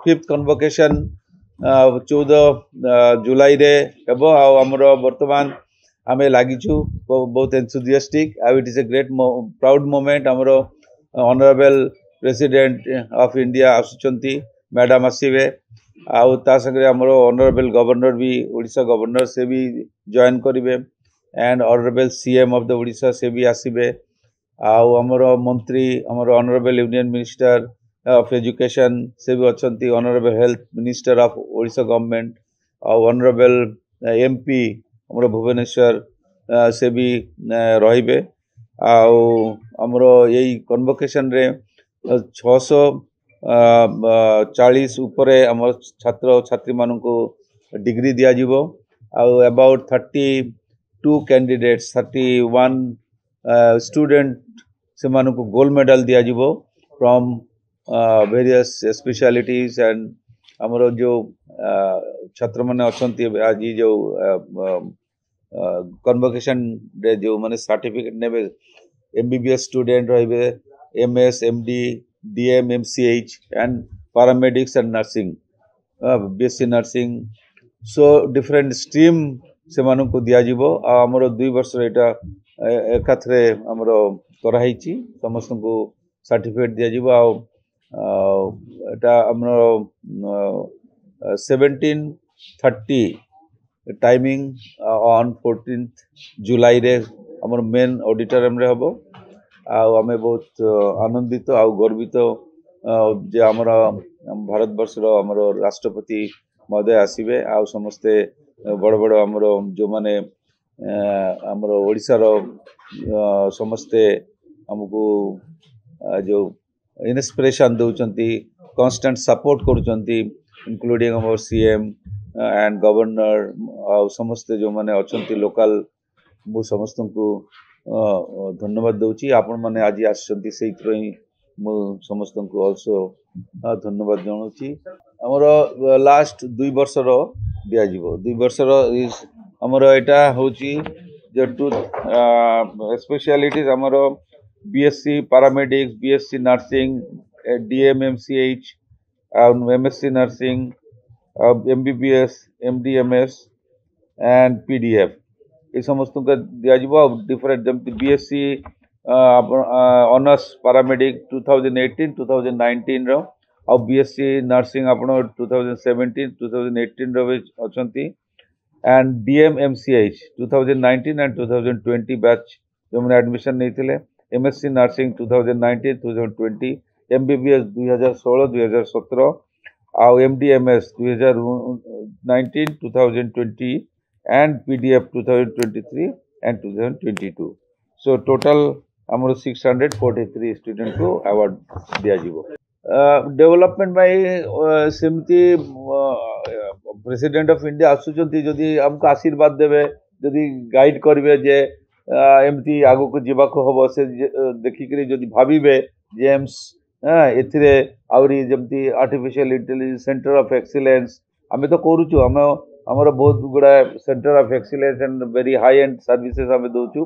fifth convocation 14 जुलाई रे हेबो आमर वर्तमान आमे लागिछु बहुत एंथुसियास्टिक आउ it is a great proud moment आमर ऑनरेबल प्रेसिडेंट ऑफ इंडिया आसुचंती मैडम आसीबे आउ ता संगे आमर ऑनरेबल गवर्नर भी ओडिशा गवर्नर से भी जॉइन करिवे and honourable CM of the Odisha से भी आसीबे आउ आमर मंत्री आमर honourable union minister of education से भी अच्छी honourable health minister of Odisha government आउ ऑनरेबल एमपी आमर भुवनेश्वर से भी रहिबे आउ आमर यही कन्वोकेशन रे 640 उपरे आमर छात्र छात्री मानू डिग्री दिया जिवो आउ अबाउट 32 कैंडिडेट्स 31 स्टूडेंट से मानू गोल्ड मेडल दिया जिवो फ्रॉम वेरियस स्पेशलिटीज एंड आमर जो छात्र मैंने अच्छा आज जो कन्वोकेशन रे जो माने सर्टिफिकेट ने एमबीबीएस स्टूडेंट रहिबे MS MD DM MCH and paramedics and nursing BSc nursing so different stream से मानू को दिया जिवो आमर 2 वर्ष एटा एकाथरे आमर कराई समस्त को सर्टिफिकेट दिया जिवो एटा आमर 17:30 टाइमिंग ऑन 14th जुलाई रे आमर मेन ऑडिटोरियम रे हबो आमे बहुत आनंदित आ गर्वित जे आमर भारत वर्ष रो आमर राष्ट्रपति महोदय आसीबे आ समस्ते बड़ बड़ आमर जो माने आमर ओडिसा रो समस्ते हमको जो इंस्पिरेशन दउचंती कांस्टेंट सपोर्ट करूचंती इंक्लूडिंग आमर सीएम एंड गवर्नर आ समस्ते जो माने अछंती लोकल मु समस्त को धन्यवाद दउची आपण माने आज आछंती सेइथरो ही मु समस्त को आल्सो धन्यवाद जणाउची हमर लास्ट 2 वर्ष रो दिया जिवो 2 वर्ष रो इज हमर एटा होची जे टू स्पेशलिटीज हमर BSc paramedics BSc nursing DMMCH MSc nursing MBBS MDMS and PDF ये समस्त को दिया डिफरेंट जमी बीएससी ऑनर्स पैरामेडिक 2018 2019 रो और बीएससी नर्सिंग आप 2017 2018 रो अच्छी एंड डीएमएमसीएच 2019 एंड 2020 बैच जो मैंने एडमिशन नहीं थे एमएससी नर्सिंग 2019 2020 एमबीबीएस 2016 2017 आउ MDMS 2019 2020 and PDF 2023 and 2022 so total हमर 643 स्टूडेंट को अवार्ड दिया जीवो डेवलपमेंट बाय सेमती प्रेसिडेंट ऑफ इंडिया आसुचंती जदी हमको आशीर्वाद देबे जदी गाइड करबे जे एमती आगो को जीवा को हबो से देखि करी जदी भाबीबे जेम्स एथिरे आउरी जमती artificial intelligence centre of excellence हमें तो करूछु हम हमारा बहुत गुड़ा centre of excellence and very high and services हमें दौचु